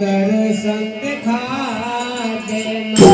दर्शन दिखा देना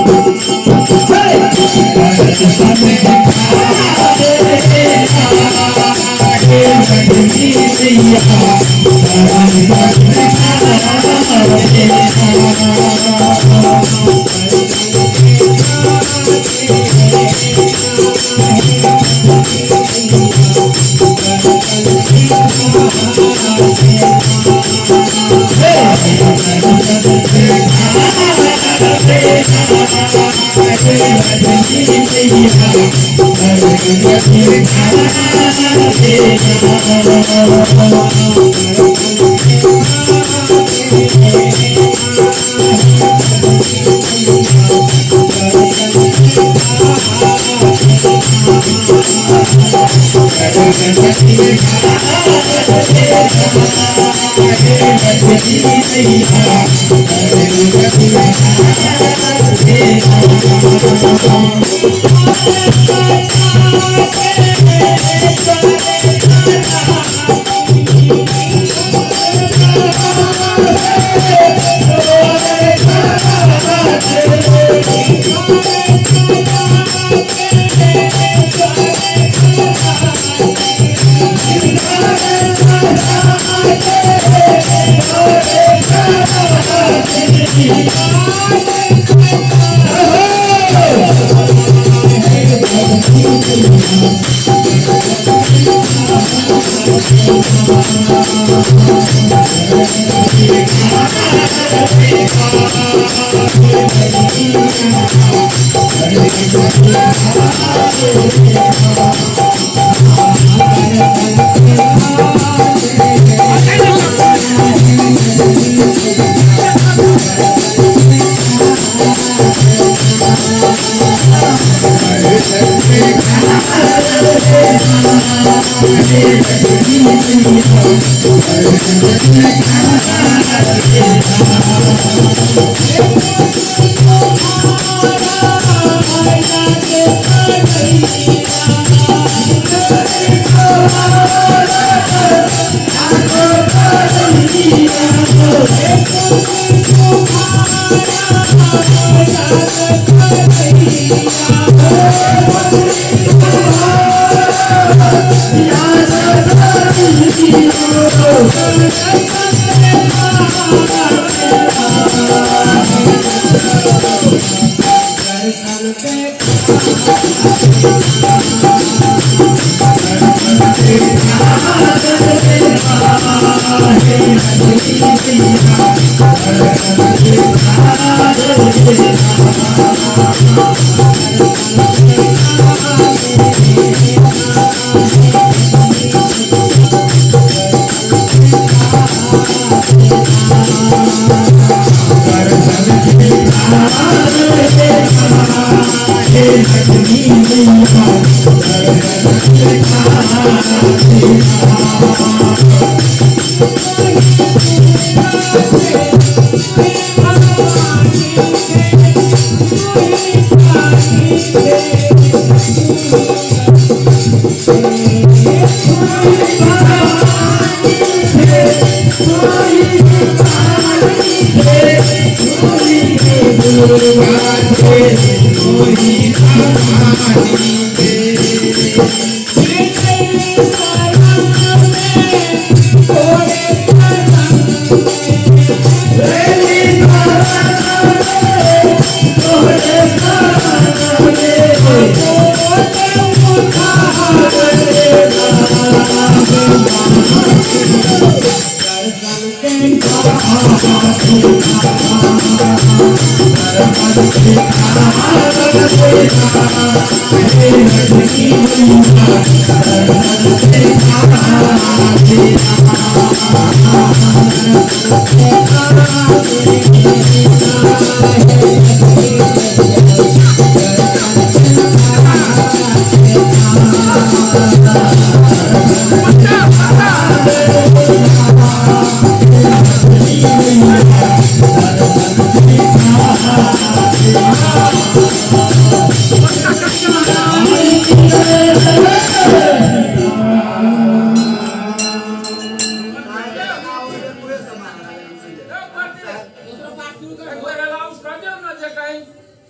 एक बार अलाउंस कर दियो ना जे कहीं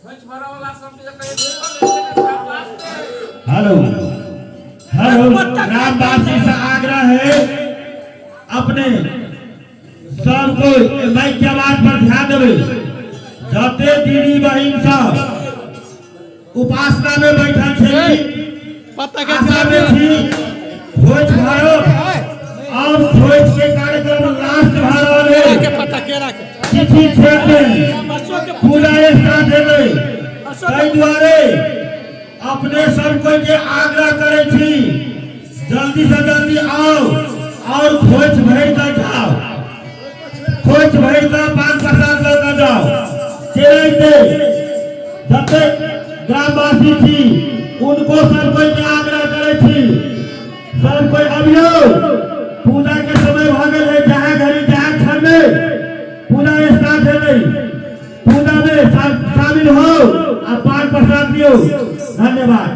मंच भरा वाला सब जे कहीं हेलो हेलो ग्रामवासी से आग्रह है अपने सबको माइक के आवाज पर ध्यान देवे जते दीदी बहिन सब उपासना में बैठल छी आशा में छी भोज भारत और भोज के कार्यक्रम लास्ट भारत तिथि क्षेत्र पूरा स्टार्ट है ताहि दुआरे अपने सब कोई के आग्रह करे छी जल्दी से जल्दी आओ और खोज भर कर जाओ खोज भर कर पान प्रसाद लेकर जाओ चलते जब ग्रामवासी थी उनको सब कोई के आग्रह करे छी सब कोई अभियो पूजा के समय भागल है जहाँ घड़ी जहाँ क्षण में पूजा स्टार्ट है पूजा में शामिल हो और पान प्रसाद दियो धन्यवाद।